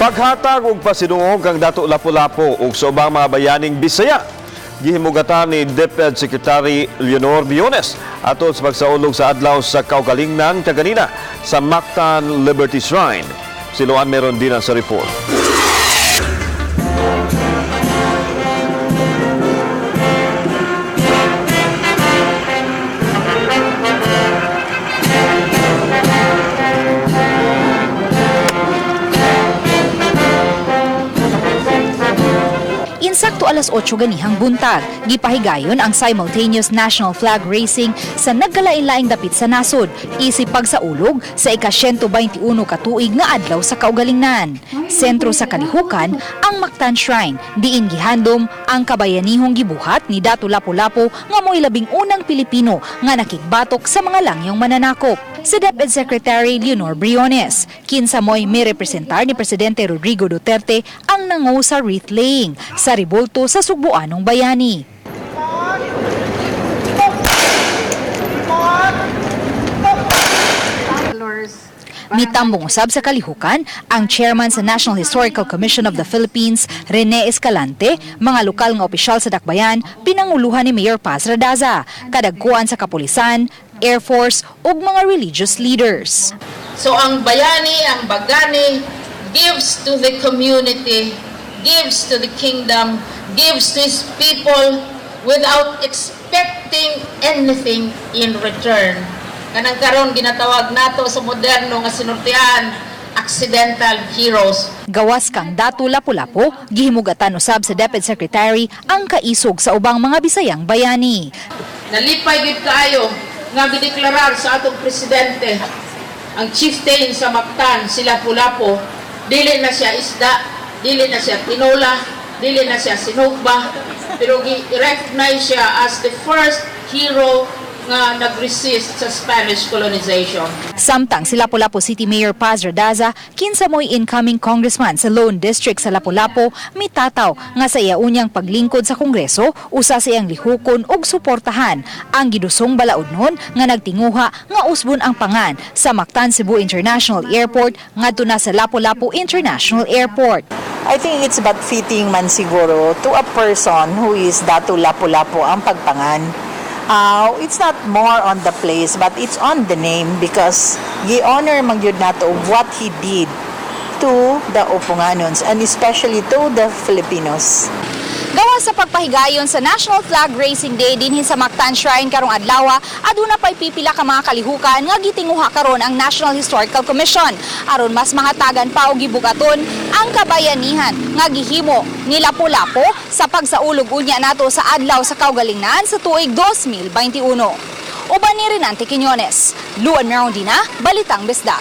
Paghatag og pasinuog kang Dato Lapu-Lapu ug sa ubang mga bayaning Bisaya. Gihimugatan ni DepEd Secretary Leonor Briones ato sa pagsaulog sa adlaw sa kaugalingnan kaganina sa Mactan Liberty Shrine. Siluan meron din ang sa report. Insakto alas 8 ganihang buntag, gipahigayon ang simultaneous national flag racing sa nagkalain-laing dapit sa nasod, isip pagsaulog sa ika-121 katuig nga adlaw sa kaugalingnan. Sentro sa kalihukan ang Mactan Shrine, diin gihandom ang kabayanihong gibuhat ni Dato Lapu-Lapu nga mo'y labing unang Pilipino nga nakigbatok sa mga langyong mananakop. Si DepEd Secretary Leonor Briones, kinsa mo'y may representar ni Presidente Rodrigo Duterte ang nangu sa wreath laying sa ribulto sa Sugbuanong Bayani. Mitambong usab sa kalihukan ang chairman sa National Historical Commission of the Philippines, Rene Escalante, mga lokal nga opisyal sa Dakbayan, pinanguluhan ni Mayor Paz Radaza, kadagkuan sa kapulisan, Air Force ug mga religious leaders. So ang bayani, ang bagani gives to the community, gives to the kingdom, gives to his people without expecting anything in return. Kanang karon ginatawag nato sa moderno nga sinultian, accidental heroes. Gawas kang Dato Lapu-Lapu, gihimugatan usab sa DepEd Secretary ang kaisog sa ubang mga Bisayang bayani. Nalipay gid kaayo nga gideklarar sa atong presidente ang chieftain sa Mactan, si Lapu-Lapu, dili na siya isda, dili na siya tinola, dili na siya sinugba, pero i-recognize siya as the first hero nga nag-resist sa Spanish colonization. Samtang si Lapu-Lapu City Mayor Paz Radaza, kinsa mo'y incoming congressman sa Lone District sa Lapu-Lapu, mitataw nga sa iya unyang paglingkod sa Kongreso, usa sa iyang lihukon ug suportahan ang gidusong balaudnon nga nagtinguha nga usbon ang pangan sa Mactan Cebu International Airport ngadto na sa Lapu-Lapu International Airport. I think it's but fitting man siguro to a person who is Dato Lapu-Lapu ang pagpangan. It's not more on the place but it's on the name because gi-honor man gyud nato what he did to the Opunganons and especially to the Filipinos. Gawas sa pagpahigayon sa National Flag Racing Day dinhi sa Mactan Shrine karong adlaw, aduna pay pipila ka mga kalihukan nga gitinguha karon ang National Historical Commission aron mas mahatagan pa og gibugaton ang kabayanihan nga gihimo ni Lapu-Lapu sa pagsaulog unya nato sa adlaw sa kaugalingnan sa tuig 2021. Uban ni Renante Quiñones, Luan Merondina, Balitang Besda.